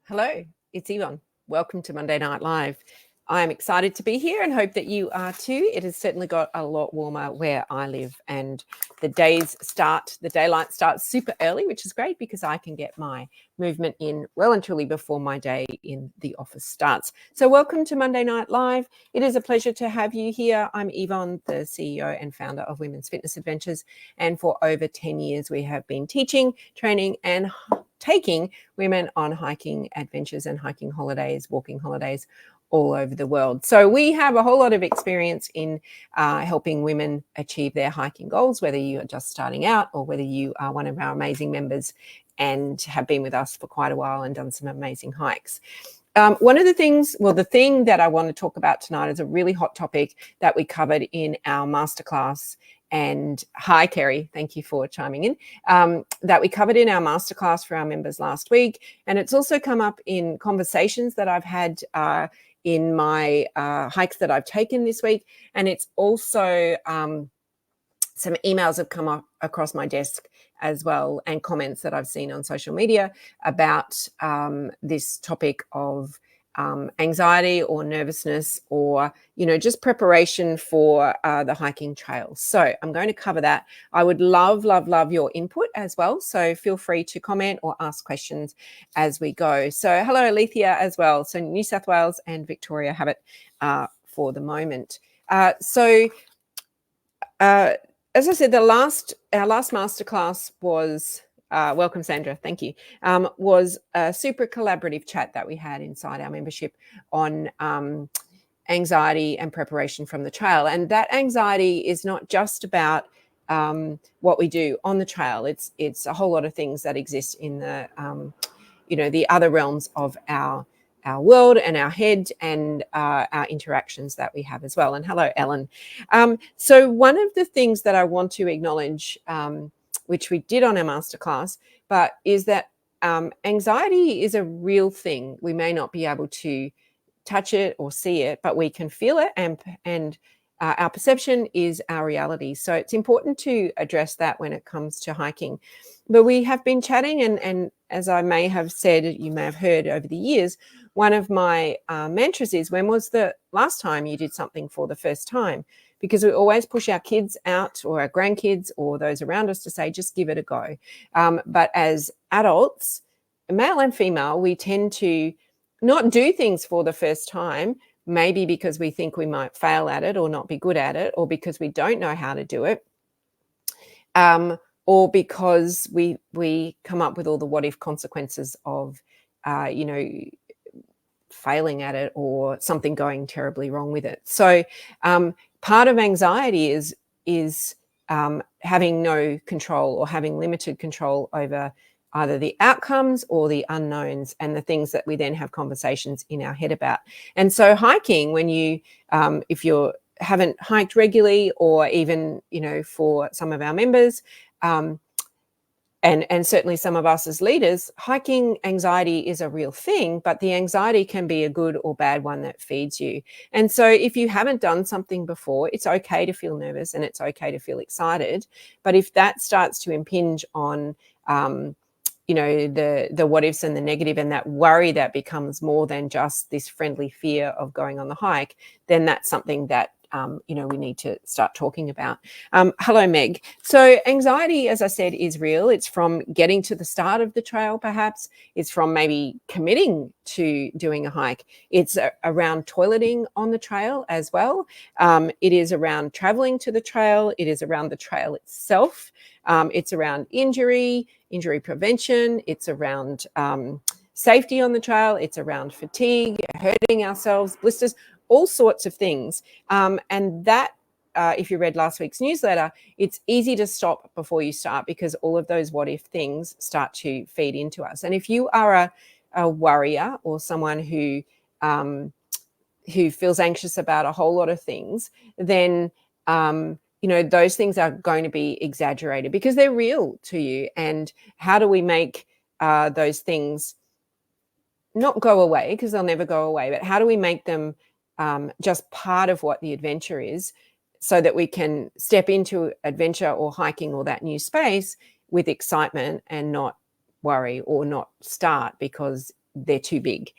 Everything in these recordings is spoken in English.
Hello, it's Yvonne. Welcome to Monday Night Live. I'm excited to be here and hope that you are too. It has certainly got a lot warmer where I live, and the daylight starts super early, which is great because I can get my movement in well and truly before my day in the office starts. So welcome to Monday Night Live. It is a pleasure to have you here. I'm Yvonne, the CEO and founder of Women's Fitness Adventures, and for over 10 years we have been teaching, training and taking women on hiking adventures and hiking holidays, walking holidays all over the world. So we have a whole lot of experience in helping women achieve their hiking goals, whether you are just starting out or whether you are one of our amazing members and have been with us for quite a while and done some amazing hikes. One of the things, the thing that I want to talk about tonight is a really hot topic that we covered in our masterclass. And hi, Kerry, thank you for chiming in, that we covered in our masterclass for our members last week. And it's also come up in conversations that I've had in my hikes that I've taken this week. And it's also some emails have come up across my desk as well, and comments that I've seen on social media about this topic of anxiety or nervousness or, just preparation for the hiking trails. So I'm going to cover that. I would love your input as well. So feel free to comment or ask questions as we go. So hello, Alethea as well. So New South Wales and Victoria have it for the moment. As I said, our last masterclass was, welcome Sandra, thank you, was a super collaborative chat that we had inside our membership on anxiety and preparation from the trail. And that anxiety is not just about what we do on the trail. It's a whole lot of things that exist in the, the other realms of our world and our head and our interactions that we have as well. And hello, Ellen. So one of the things that I want to acknowledge, which we did on our masterclass, but is that anxiety is a real thing. We may not be able to touch it or see it, but we can feel it, and our perception is our reality. So it's important to address that when it comes to hiking. But we have been chatting, and as I may have said, you may have heard over the years, one of my mantras is, when was the last time you did something for the first time? Because we always push our kids out or our grandkids or those around us to say, just give it a go. But as adults, male and female, we tend to not do things for the first time, maybe because we think we might fail at it or not be good at it, or because we don't know how to do it. Or because we come up with all the what if consequences of, failing at it or something going terribly wrong with it. So part of anxiety is having no control or having limited control over either the outcomes or the unknowns and the things that we then have conversations in our head about. And so hiking, when you, if you haven't hiked regularly, or even, for some of our members, and certainly some of us as leaders, hiking anxiety is a real thing, but the anxiety can be a good or bad one that feeds you. And so if you haven't done something before, it's okay to feel nervous and it's okay to feel excited. But if that starts to impinge on, the what ifs and the negative, and that worry that becomes more than just this friendly fear of going on the hike, then that's something that we need to start talking about. Hello, Meg. So anxiety, as I said, is real. It's from getting to the start of the trail, perhaps. It's from maybe committing to doing a hike. It's around toileting on the trail as well. It is around traveling to the trail. It is around the trail itself. It's around injury prevention. It's around safety on the trail. It's around fatigue, hurting ourselves, blisters, all sorts of things. And that, if you read last week's newsletter, it's easy to stop before you start, because all of those what if things start to feed into us. And if you are a worrier or someone who feels anxious about a whole lot of things, then those things are going to be exaggerated because they're real to you. And how do we make those things not go away, because they'll never go away, but how do we make them just part of what the adventure is, so that we can step into adventure or hiking or that new space with excitement and not worry or not start because they're too big.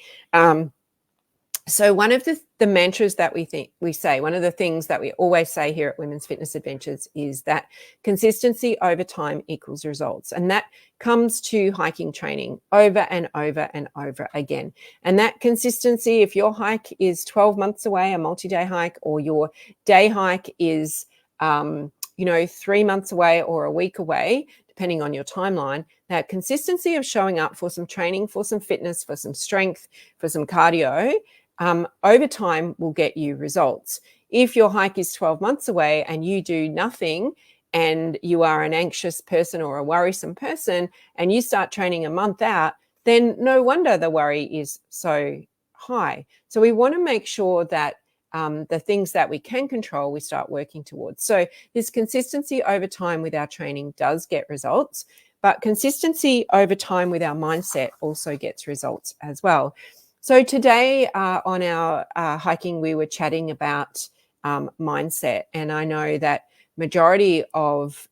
So one of the mantras that we say, one of the things that we always say here at Women's Fitness Adventures is that consistency over time equals results. And that comes to hiking training over and over and over again. And that consistency, if your hike is 12 months away, a multi-day hike, or your day hike is, 3 months away or a week away, depending on your timeline, that consistency of showing up for some training, for some fitness, for some strength, for some cardio, over time will get you results. If your hike is 12 months away and you do nothing, and you are an anxious person or a worrisome person, and you start training a month out, then no wonder the worry is so high. So we want to make sure that the things that we can control, we start working towards. So this consistency over time with our training does get results, but consistency over time with our mindset also gets results as well. So today on our hiking, we were chatting about mindset, and I know that majority of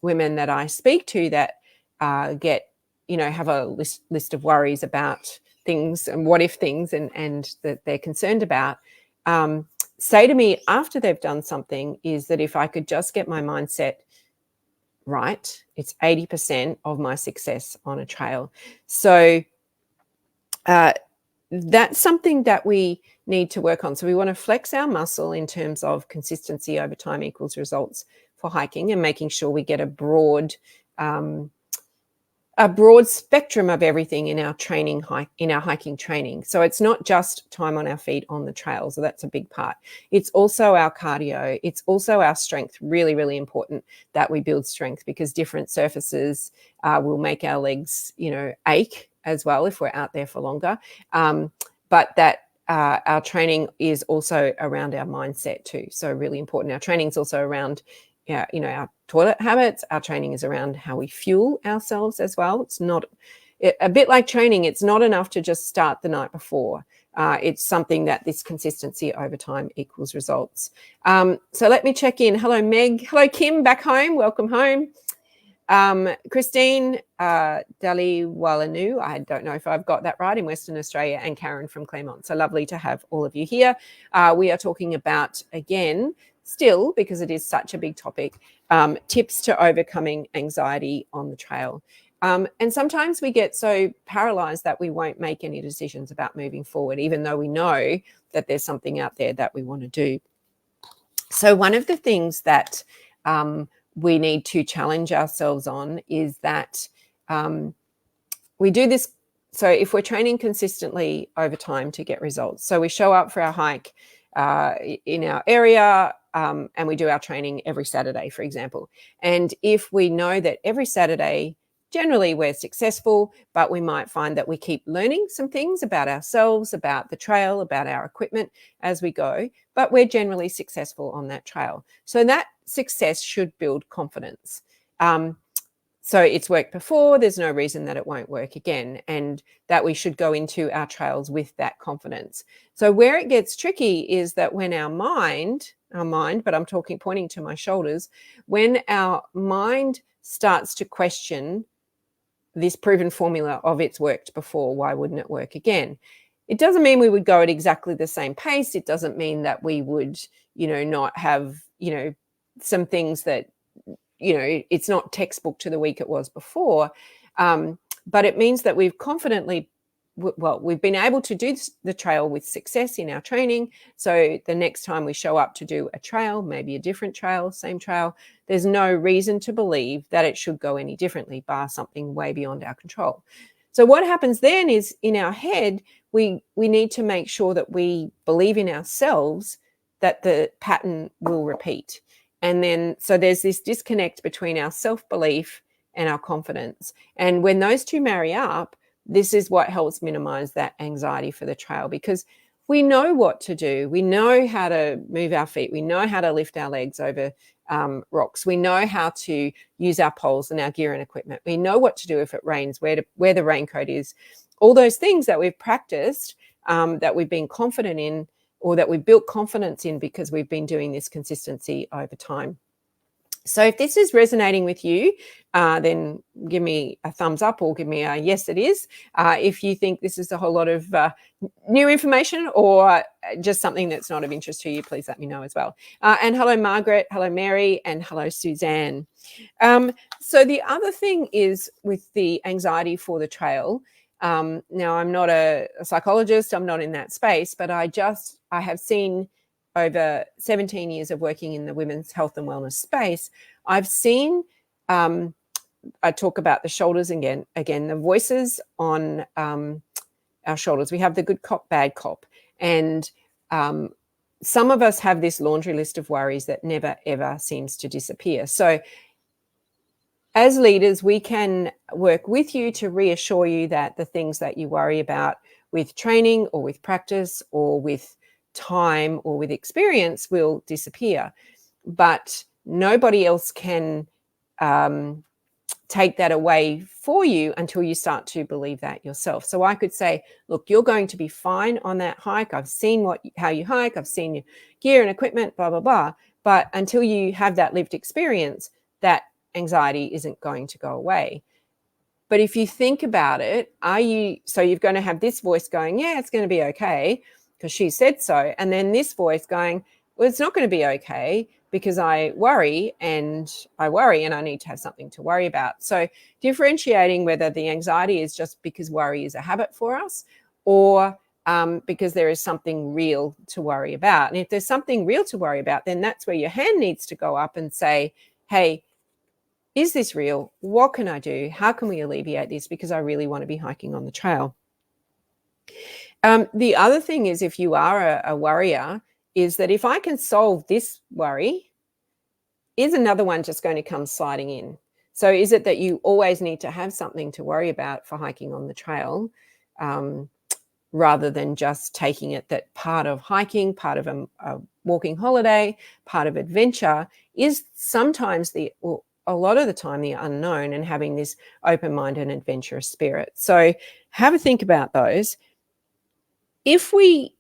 women that I speak to that have a list of worries about things and what if things and that they're concerned about, say to me after they've done something is that if I could just get my mindset right, it's 80% of my success on a trail. So that's something that we need to work on. So we want to flex our muscle in terms of consistency over time equals results for hiking, and making sure we get a broad spectrum of everything in our training, in our hiking training. So it's not just time on our feet on the trail. So that's a big part. It's also our cardio. It's also our strength. Really, really important that we build strength, because different surfaces will make our legs, ache as well if we're out there for longer. But that our training is also around our mindset too. So really important. Our training is also around our toilet habits. Our training is around how we fuel ourselves as well. It's not a bit like training. It's not enough to just start the night before. It's something that this consistency over time equals results. So let me check in. Hello, Meg. Hello, Kim, back home. Welcome home. Christine Daliwalanu, I don't know if I've got that right, in Western Australia, and Karen from Claremont. So lovely to have all of you here. We are talking about, again, still, because it is such a big topic, tips to overcoming anxiety on the trail. And sometimes we get so paralyzed that we won't make any decisions about moving forward, even though we know that there's something out there that we want to do. So one of the things that we need to challenge ourselves on is that we do this. So if we're training consistently over time to get results, so we show up for our hike in our area and we do our training every Saturday, for example. And if we know that every Saturday, generally we're successful, but we might find that we keep learning some things about ourselves, about the trail, about our equipment as we go, but we're generally successful on that trail. So that success should build confidence. So it's worked before, there's no reason that it won't work again, and that we should go into our trails with that confidence. So where it gets tricky is that when our mind, but I'm pointing to my shoulders, when our mind starts to question this proven formula of it's worked before, why wouldn't it work again? It doesn't mean we would go at exactly the same pace. It doesn't mean that we would, not have, some things that, it's not textbook to the week it was before. But it means that we've we've been able to do the trail with success in our training. So the next time we show up to do a trail, maybe a different trail, same trail, there's no reason to believe that it should go any differently, bar something way beyond our control. So what happens then is, in our head, we need to make sure that we believe in ourselves that the pattern will repeat. And then, so there's this disconnect between our self-belief and our confidence. And when those two marry up, this is what helps minimize that anxiety for the trail, because we know what to do. We know how to move our feet. We know how to lift our legs over rocks. We know how to use our poles and our gear and equipment. We know what to do if it rains, where the raincoat is. All those things that we've practiced, that we've been confident in, or that we've built confidence in because we've been doing this consistency over time. So if this is resonating with you, then give me a thumbs up or give me a yes, it is. If you think this is a whole lot of new information or just something that's not of interest to you, please let me know as well. And hello, Margaret. Hello, Mary. And hello, Suzanne. So the other thing is with the anxiety for the trail. Now, I'm not a psychologist. I'm not in that space, but I have seen over 17 years of working in the women's health and wellness space, I've seen, I talk about the shoulders again, the voices on our shoulders. We have the good cop, bad cop. And some of us have this laundry list of worries that never, ever seems to disappear. So as leaders, we can work with you to reassure you that the things that you worry about with training or with practice or with time or with experience will disappear, but nobody else can take that away for you until you start to believe that yourself. So I could say, look, you're going to be fine on that hike. I've seen how you hike. I've seen your gear and equipment, blah, blah, blah. But until you have that lived experience, that anxiety isn't going to go away. But if you think about it, so you're going to have this voice going, yeah, it's going to be okay, because she said so. And then this voice going, well, it's not going to be okay because I worry and I need to have something to worry about. So differentiating whether the anxiety is just because worry is a habit for us or because there is something real to worry about. And if there's something real to worry about, then that's where your hand needs to go up and say, hey, is this real? What can I do? How can we alleviate this? Because I really want to be hiking on the trail. The other thing is, if you are a worrier, is that if I can solve this worry, is another one just going to come sliding in? So is it that you always need to have something to worry about for hiking on the trail, rather than just taking it that part of hiking, part of a walking holiday, part of adventure is sometimes a lot of the time the unknown, and having this open mind and adventurous spirit. So have a think about those. If we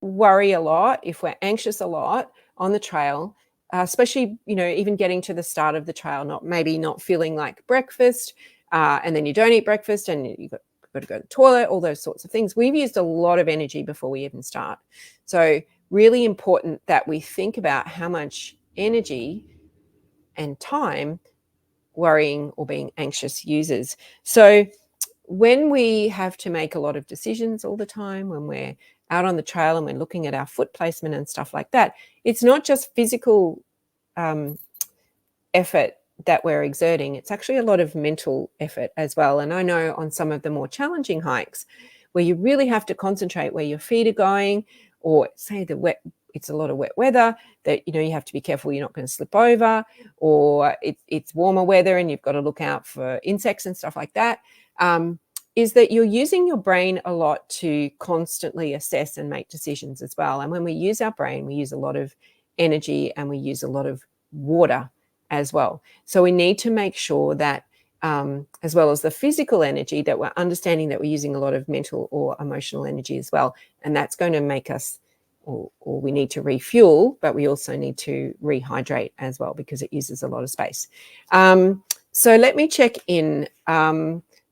worry a lot, if we're anxious a lot on the trail, especially, even getting to the start of the trail, maybe not feeling like breakfast, and then you don't eat breakfast and you've got to go to the toilet, all those sorts of things. We've used a lot of energy before we even start. So really important that we think about how much energy and time worrying or being anxious uses. So when we have to make a lot of decisions all the time, when we're out on the trail and we're looking at our foot placement and stuff like that, it's not just physical effort that we're exerting. It's actually a lot of mental effort as well. And I know on some of the more challenging hikes where you really have to concentrate where your feet are going, or say it's a lot of wet weather, that you have to be careful you're not going to slip over, or it's warmer weather and you've got to look out for insects and stuff like that, is that you're using your brain a lot to constantly assess and make decisions as well. And when we use our brain, we use a lot of energy and we use a lot of water as well. So we need to make sure that as well as the physical energy, that we're understanding that we're using a lot of mental or emotional energy as well. And that's going to make us, or we need to refuel, but we also need to rehydrate as well because it uses a lot of space. So let me check in.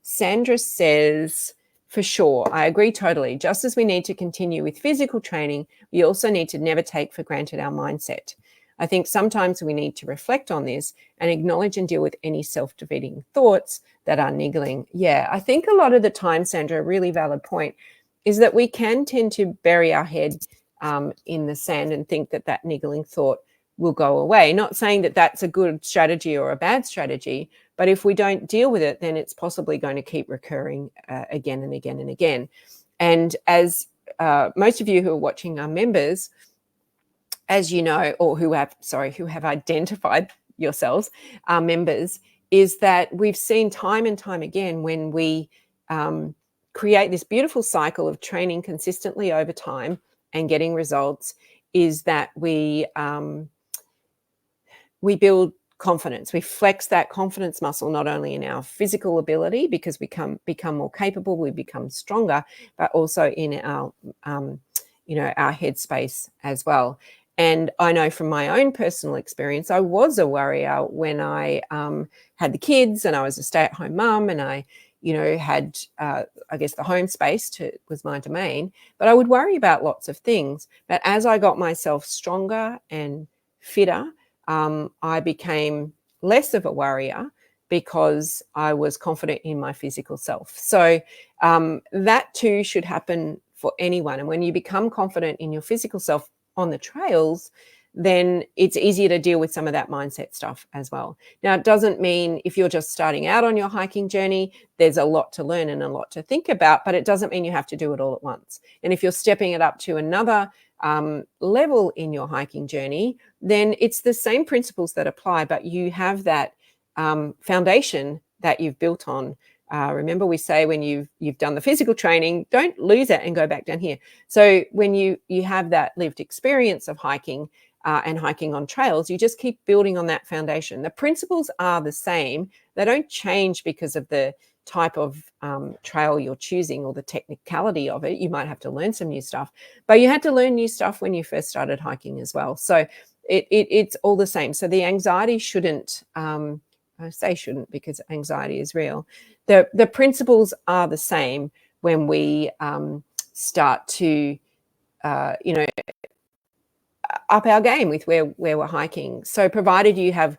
Sandra says, for sure, I agree totally. Just as we need to continue with physical training, we also need to never take for granted our mindset. I think sometimes we need to reflect on this and acknowledge and deal with any self-defeating thoughts that are niggling. Yeah, I think a lot of the time, Sandra, a really valid point is that we can tend to bury our head in the sand and think that that niggling thought will go away. Not saying that that's a good strategy or a bad strategy, but if we don't deal with it, then it's possibly going to keep recurring again and again and again. And as most of you who are watching are members, as you know, or who have identified yourselves, are members, is that we've seen time and time again when we create this beautiful cycle of training consistently over time and getting results, is that we build confidence. We flex that confidence muscle not only in our physical ability, because we become more capable, we become stronger, but also in our our headspace as well. And I know from my own personal experience, I was a worrier when I had the kids and I was a stay-at-home mum, and I, had, I guess, the home space was my domain, but I would worry about lots of things. But as I got myself stronger and fitter, I became less of a worrier because I was confident in my physical self. So that too should happen for anyone. And when you become confident in your physical self on the trails, then it's easier to deal with some of that mindset stuff as well. Now, it doesn't mean if you're just starting out on your hiking journey, there's a lot to learn and a lot to think about, but it doesn't mean you have to do it all at once. And if you're stepping it up to another level in your hiking journey, then it's the same principles that apply, but you have that foundation that you've built on. Remember, we say when you've done the physical training, don't lose it and go back down here. So when you have that lived experience of hiking and hiking on trails, you just keep building on that foundation. The principles are the same. They don't change because of the type of trail you're choosing or the technicality of it. You might have to learn some new stuff, but you had to learn new stuff when you first started hiking as well. So it's all the same. So the anxiety shouldn't, I say shouldn't because anxiety is real. The principles are the same when we start to, up our game with where we're hiking. So provided you have,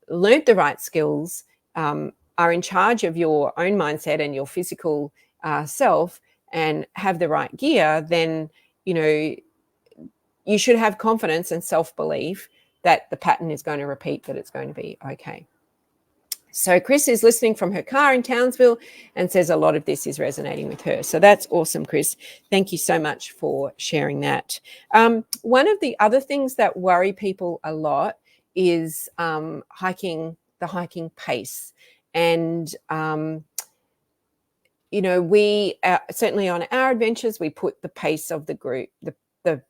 learnt the right skills, are in charge of your own mindset and your physical self, and have the right gear, then, you should have confidence and self-belief that the pattern is going to repeat, that it's going to be okay. So Chris is listening from her car in Townsville and says a lot of this is resonating with her. So that's awesome, Chris. Thank you so much for sharing that. One of the other things that worry people a lot is the hiking pace. And, we certainly on our adventures, we put the pace of the group, the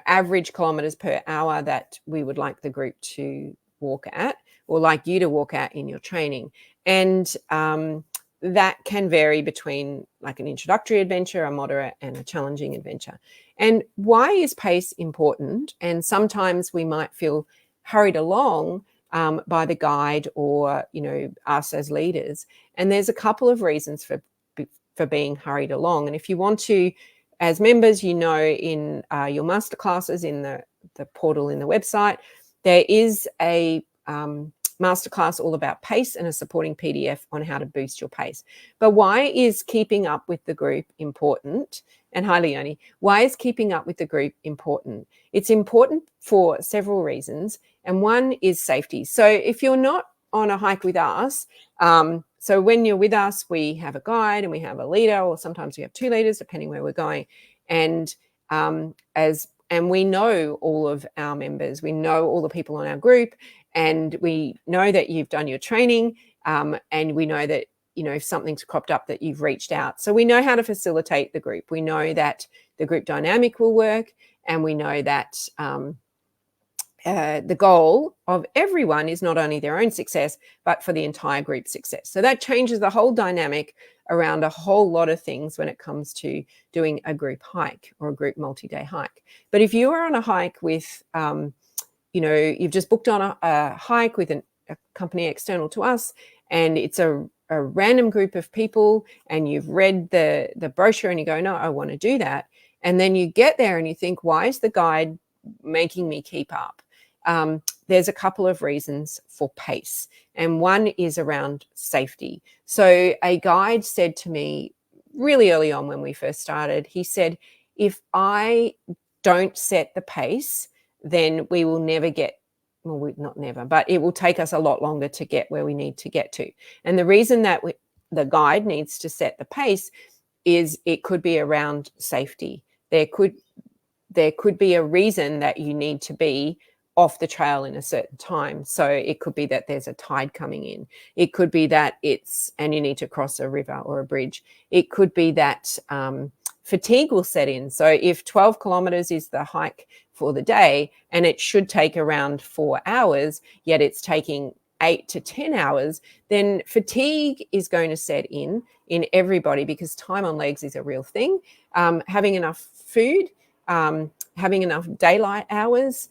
average kilometers per hour that we would like the group to walk at, or like you to walk at in your training. And that can vary between like an introductory adventure, a moderate, and a challenging adventure. And why is pace important? And sometimes we might feel hurried along by the guide or, us as leaders. And there's a couple of reasons for being hurried along. And if you want to, as members, in your masterclasses in the portal in the website, there is a masterclass all about pace and a supporting PDF on how to boost your pace. But why is keeping up with the group important? And hi, Leonie. Why is keeping up with the group important? It's important for several reasons. And one is safety. So if you're not on a hike with us, so when you're with us, we have a guide and we have a leader, or sometimes we have two leaders, depending where we're going. And we know all of our members, we know all the people on our group, and we know that you've done your training, and we know that, if something's cropped up, that you've reached out. So we know how to facilitate the group. We know that the group dynamic will work, and we know that the goal of everyone is not only their own success, but for the entire group success. So that changes the whole dynamic around a whole lot of things when it comes to doing a group hike or a group multi-day hike. But if you are on a hike with, you've just booked on a hike with a company external to us, and it's a random group of people, and you've read the brochure and you go, no, I want to do that. And then you get there and you think, why is the guide making me keep up? There's a couple of reasons for pace, and one is around safety. So a guide said to me really early on when we first started, he said, if I don't set the pace, then we will never get, not never, but it will take us a lot longer to get where we need to get to. And the reason that the guide needs to set the pace is it could be around safety. There could be a reason that you need to be off the trail in a certain time. So it could be that there's a tide coming in. It could be that and you need to cross a river or a bridge. It could be that fatigue will set in. So if 12 kilometers is the hike for the day, and it should take around 4 hours, yet it's taking 8 to 10 hours, then fatigue is going to set in everybody, because time on legs is a real thing. Having enough food, having enough daylight hours,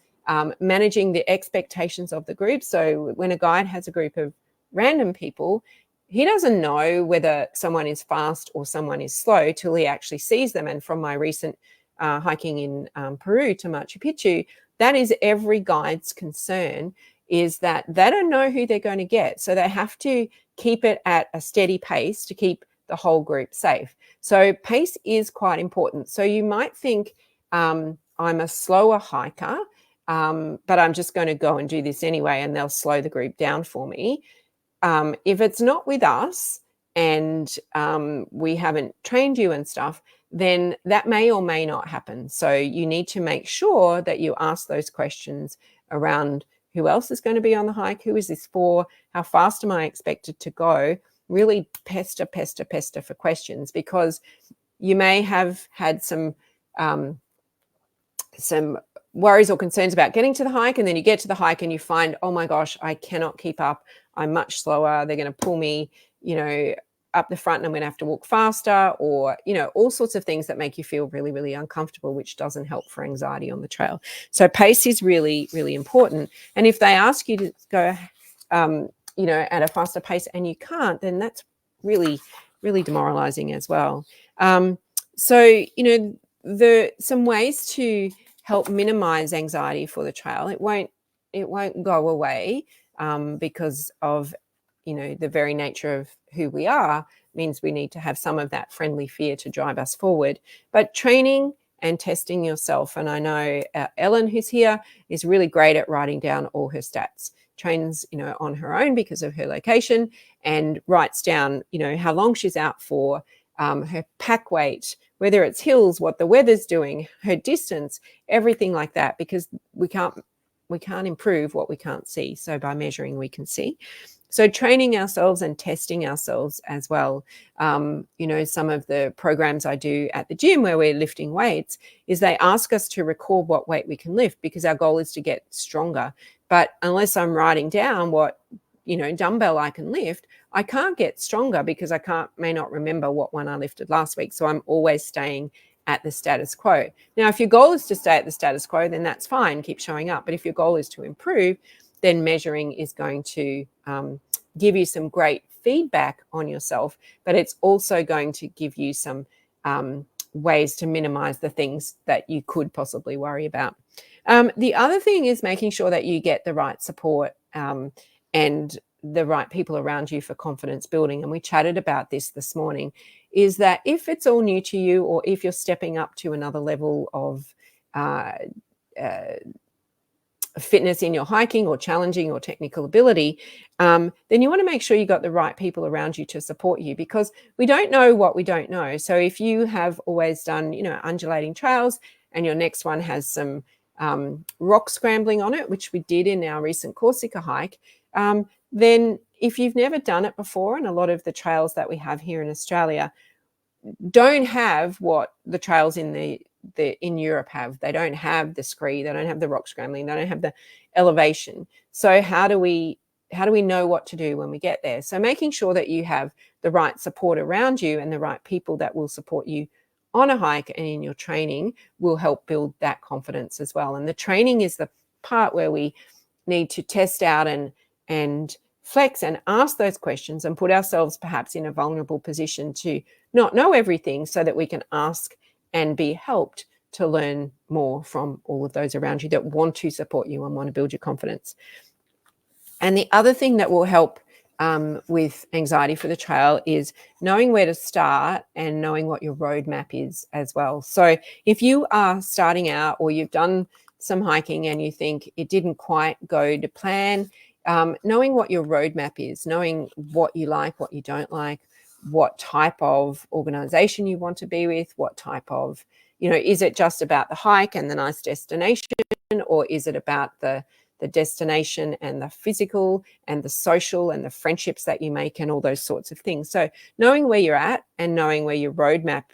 managing the expectations of the group. So when a guide has a group of random people, he doesn't know whether someone is fast or someone is slow till he actually sees them. And from my recent hiking in Peru to Machu Picchu, that is every guide's concern, is that they don't know who they're going to get. So they have to keep it at a steady pace to keep the whole group safe. So pace is quite important. So you might think, I'm a slower hiker, but I'm just going to go and do this anyway, and they'll slow the group down for me. If it's not with us and we haven't trained you and stuff, then that may or may not happen. So you need to make sure that you ask those questions around who else is going to be on the hike, who is this for, how fast am I expected to go. Really pester for questions, because you may have had some worries or concerns about getting to the hike, and then you get to the hike and you find, oh my gosh, I cannot keep up. I'm much slower. They're going to pull me, up the front, and I'm going to have to walk faster, or, all sorts of things that make you feel really, really uncomfortable, which doesn't help for anxiety on the trail. So pace is really, really important. And if they ask you to go, at a faster pace and you can't, then that's really, really demoralizing as well. So, some ways to help minimize anxiety for the trail. It won't go away because of, the very nature of who we are means we need to have some of that friendly fear to drive us forward. But training and testing yourself, and I know Ellen, who's here, is really great at writing down all her stats. Trains, on her own because of her location, and writes down, how long she's out for, her pack weight, whether it's hills, what the weather's doing, her distance, everything like that, because we can't improve what we can't see. So by measuring, we can see. So training ourselves and testing ourselves as well. Some of the programs I do at the gym where we're lifting weights is they ask us to record what weight we can lift, because our goal is to get stronger. But unless I'm writing down what, dumbbell I can lift, I can't get stronger, because I may not remember what one I lifted last week. So I'm always staying at the status quo. Now, if your goal is to stay at the status quo, then that's fine, keep showing up. But if your goal is to improve, then measuring is going to give you some great feedback on yourself, but it's also going to give you some ways to minimize the things that you could possibly worry about. The other thing is making sure that you get the right support and the right people around you for confidence building. And we chatted about this morning, is that if it's all new to you, or if you're stepping up to another level of fitness in your hiking or challenging or technical ability, then you want to make sure you got the right people around you to support you, because we don't know what we don't know. So if you have always done, undulating trails, and your next one has some rock scrambling on it, which we did in our recent Corsica hike, then if you've never done it before, and a lot of the trails that we have here in Australia don't have what the trails in in Europe have. They don't have the scree, they don't have the rock scrambling, they don't have the elevation. So how do we know what to do when we get there? So making sure that you have the right support around you and the right people that will support you on a hike and in your training will help build that confidence as well. And the training is the part where we need to test out and flex and ask those questions and put ourselves perhaps in a vulnerable position to not know everything, so that we can ask and be helped to learn more from all of those around you that want to support you and want to build your confidence. And the other thing that will help with anxiety for the trail is knowing where to start and knowing what your roadmap is as well. So if you are starting out, or you've done some hiking and you think it didn't quite go to plan, knowing what your roadmap is, knowing what you like, what you don't like, what type of organization you want to be with, what type of, is it just about the hike and the nice destination, or is it about the destination and the physical and the social and the friendships that you make and all those sorts of things. So knowing where you're at and knowing where your roadmap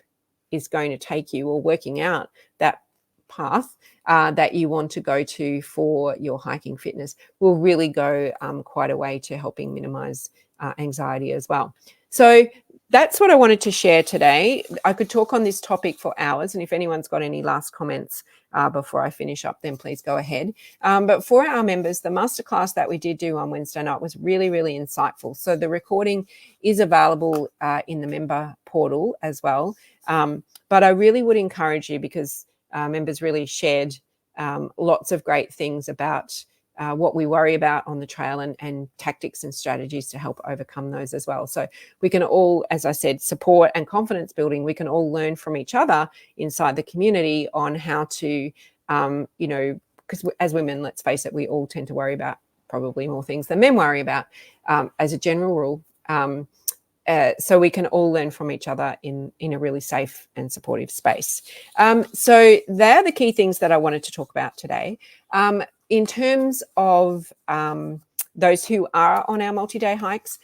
is going to take you, or working out that path that you want to go to for your hiking fitness, will really go quite a way to helping minimize anxiety as well. So that's what I wanted to share today. I could talk on this topic for hours, and if anyone's got any last comments, before I finish up, then please go ahead. But for our members, the masterclass that we did do on Wednesday night was really, really insightful. So the recording is available in the member portal as well. But I really would encourage you, because members really shared lots of great things about what we worry about on the trail, and tactics and strategies to help overcome those as well. So we can all, as I said, support and confidence building. We can all learn from each other inside the community on how to, because as women, let's face it, we all tend to worry about probably more things than men worry about as a general rule. So we can all learn from each other in a really safe and supportive space. So they're the key things that I wanted to talk about today. In terms of those who are on our multi-day hikes,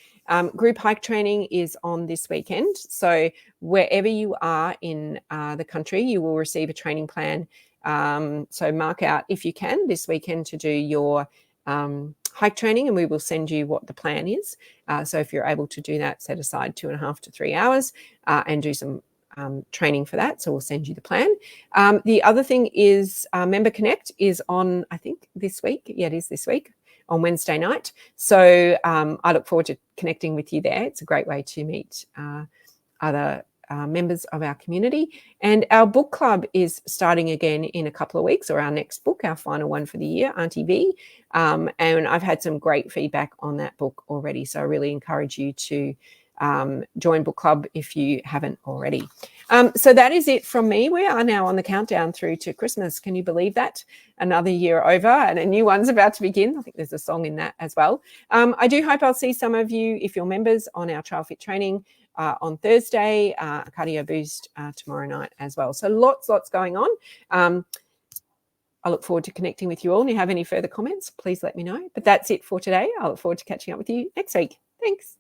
group hike training is on this weekend. So wherever you are in the country, you will receive a training plan. So mark out, if you can, this weekend to do your hike training, and we will send you what the plan is. So if you're able to do that, set aside 2.5 to 3 hours and do some training for that. So we'll send you the plan. The other thing is Member Connect is on, I think, this week. Yeah, it is this week on Wednesday night. So I look forward to connecting with you there. It's a great way to meet other members of our community. And our book club is starting again in a couple of weeks, or our next book, our final one for the year, Auntie V. And I've had some great feedback on that book already. So I really encourage you to join book club if you haven't already. So that is it from me. We are now on the countdown through to Christmas. Can you believe that? Another year over and a new one's about to begin. I think there's a song in that as well. I do hope I'll see some of you, if you're members, on our Trail Fit training on Thursday, cardio boost tomorrow night as well. So lots going on. I look forward to connecting with you all. And if you have any further comments, please let me know. But that's it for today. I look forward to catching up with you next week. Thanks.